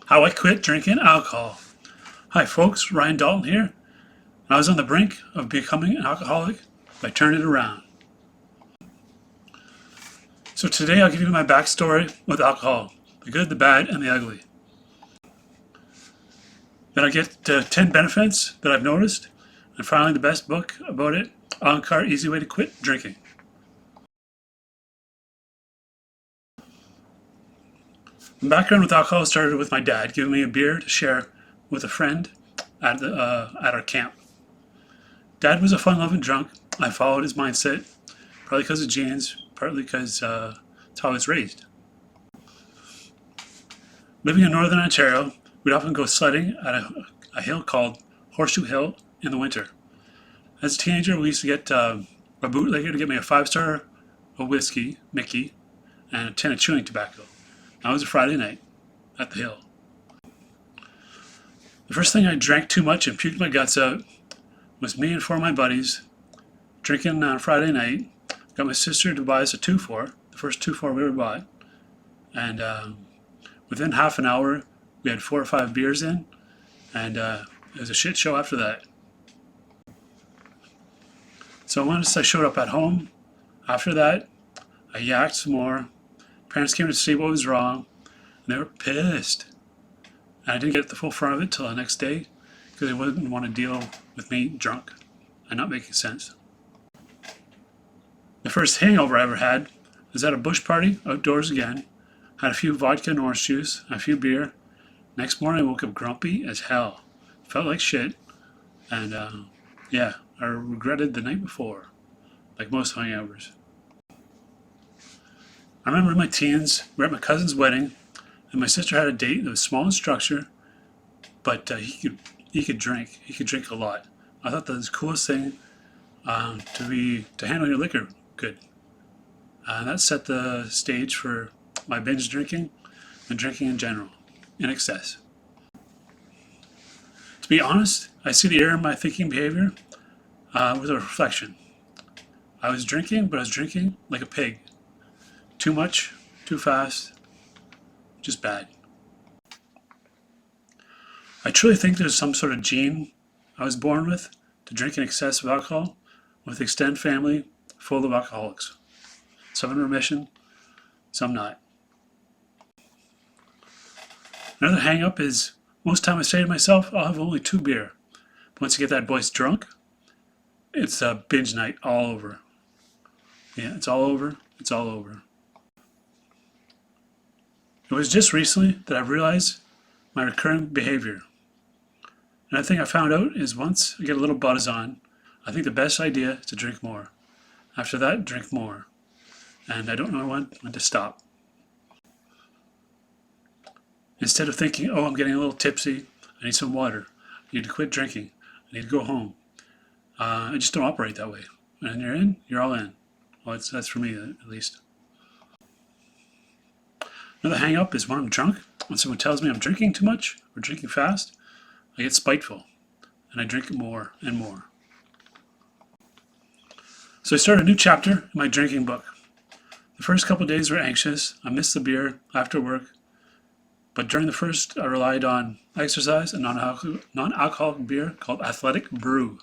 How I quit drinking alcohol. Hi folks, Ryan Dalton here. And I was on the brink of becoming an alcoholic, but I turned it around. So today I'll give you my backstory with alcohol, the good, the bad, and the ugly. Then I get to 10 benefits that I've noticed, and finally the best book about it, Allan Carr, Easy Way to Quit Drinking. My background with alcohol started with my dad giving me a beer to share with a friend at our camp. Dad was a fun-loving drunk. I followed his mindset, partly because of genes, partly because it's how I was raised. Living in northern Ontario, we'd often go sledding at a hill called Horseshoe Hill in the winter. As a teenager, we used to get a bootlegger to get me a 5-star of whiskey, Mickey, and a tin of chewing tobacco. That was a Friday night at the hill. The first thing I drank too much and puked my guts out was me and 4 of my buddies drinking on Friday night. Got my sister to buy us a 2-4, the first 2-4 we ever bought. And within half an hour, we had 4 or 5 beers in, and it was a shit show after that. So once I showed up at home, after that, I yacked some more. Parents came to see what was wrong, and they were pissed. And I didn't get the full front of it till the next day because they wouldn't want to deal with me drunk and not making sense. The first hangover I ever had was at a bush party outdoors again. Had a few vodka and orange juice, a few beer. Next morning I woke up grumpy as hell. Felt like shit. And I regretted the night before, like most hangovers. I remember in my teens, we were at my cousin's wedding, and my sister had a date that was small in structure, but he could drink. He could drink a lot. I thought that was the coolest thing to handle your liquor good. And that set the stage for my binge drinking and drinking in general, in excess. To be honest, I see the error in my thinking behavior with a reflection. I was drinking, but I was drinking like a pig. Too much, too fast, just bad. I truly think there's some sort of gene I was born with to drink in excess of alcohol, with extended family full of alcoholics. Some in remission, some not. Another hang-up is most time I say to myself, I'll have only 2 beer. But once you get that boys drunk, it's a binge night all over. Yeah, it's all over. It's all over. It was just recently that I realized my recurring behavior. And I think I found out is once I get a little buzz on, I think the best idea is to drink more. After that, drink more. And I don't know when to stop. Instead of thinking, oh, I'm getting a little tipsy, I need some water, I need to quit drinking, I need to go home. I just don't operate that way. When you're in, you're all in. Well, that's for me at least. Another hang-up is when I'm drunk, when someone tells me I'm drinking too much or drinking fast, I get spiteful and I drink more and more. So I started a new chapter in my drinking book. The first couple of days were anxious. I missed the beer after work. But during the first, I relied on exercise and non-alcoholic beer called Athletic Brew.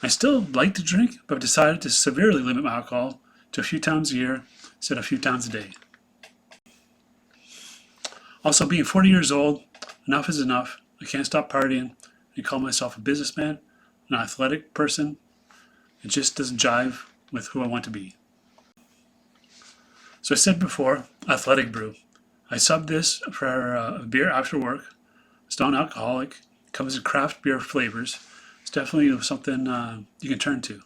I still like to drink, but I've decided to severely limit my alcohol to a few times a year instead of a few times a day. Also, being 40 years old, enough is enough. I can't stop partying and call myself a businessman, an athletic person. It just doesn't jive with who I want to be. So I said before, Athletic Brew. I subbed this for a beer after work. It's non-alcoholic. It comes in craft beer flavors. It's definitely something you can turn to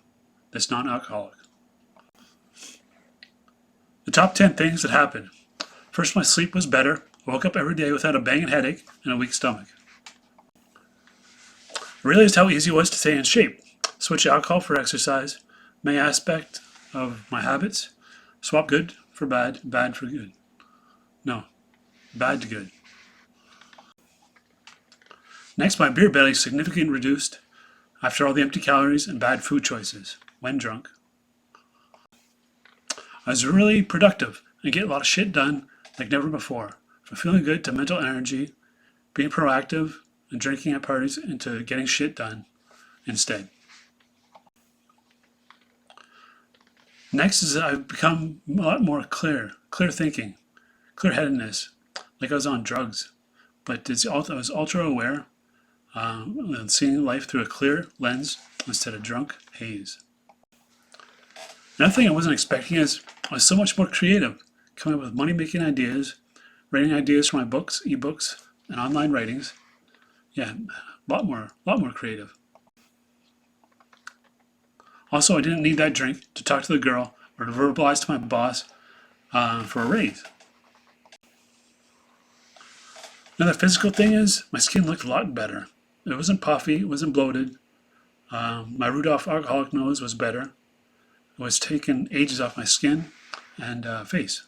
that's non-alcoholic. The top 10 things that happened. First, my sleep was better. I woke up every day without a banging headache and a weak stomach. I realized how easy it was to stay in shape. Switch alcohol for exercise. Main aspect of my habits. Swap good for bad, bad for good. No, bad to good. Next, my beer belly significantly reduced after all the empty calories and bad food choices when drunk. I was really productive and get a lot of shit done like never before. from feeling good to mental energy, being proactive, and drinking at parties into getting shit done instead. Next is that I've become a lot more clear thinking, clear headedness, like I was on drugs. But I was ultra aware, and seeing life through a clear lens instead of drunk haze. Another thing I wasn't expecting is I was so much more creative, coming up with money-making ideas, writing ideas for my books, ebooks, and online writings. Yeah, a lot more creative. Also, I didn't need that drink to talk to the girl or to verbalize to my boss for a raise. Another physical thing is my skin looked a lot better. It wasn't puffy, it wasn't bloated. My Rudolph alcoholic nose was better. It was taking ages off my skin and face.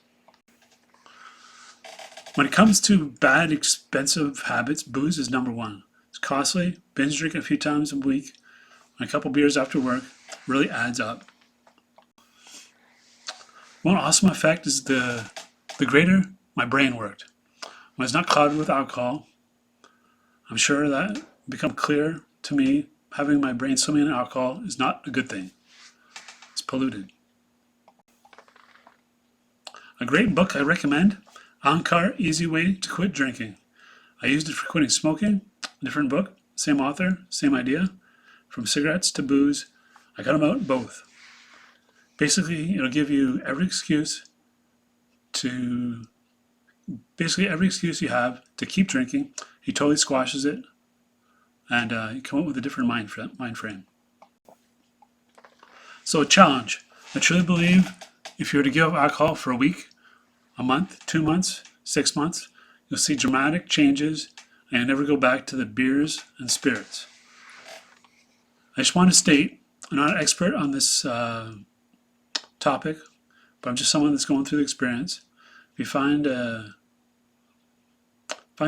When it comes to bad, expensive habits, booze is number one. It's costly. Binge drinking a few times a week, and a couple beers after work really adds up. One awesome effect is the greater my brain worked. When it's not clouded with alcohol, I'm sure that become clear to me having my brain swimming in alcohol is not a good thing. It's polluted. A great book I recommend, Allan Carr, Easy Way to Quit Drinking. I used it for quitting smoking, different book, same author, same idea. From cigarettes to booze, I cut them out both. Basically, it'll give you every excuse you have to keep drinking. He totally squashes it, and you come up with a different mind frame. So a challenge. I truly believe if you were to give up alcohol for a week, a month, 2 months, 6 months, you'll see dramatic changes and never go back to the beers and spirits. I just want to state, I'm not an expert on this topic, but I'm just someone that's going through the experience. If you find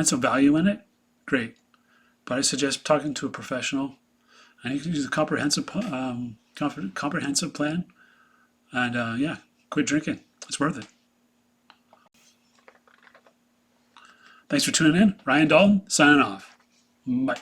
some value in it, great. But I suggest talking to a professional, and you can use a comprehensive plan, and quit drinking. It's worth it. Thanks for tuning in. Ryan Dalton, signing off. Bye.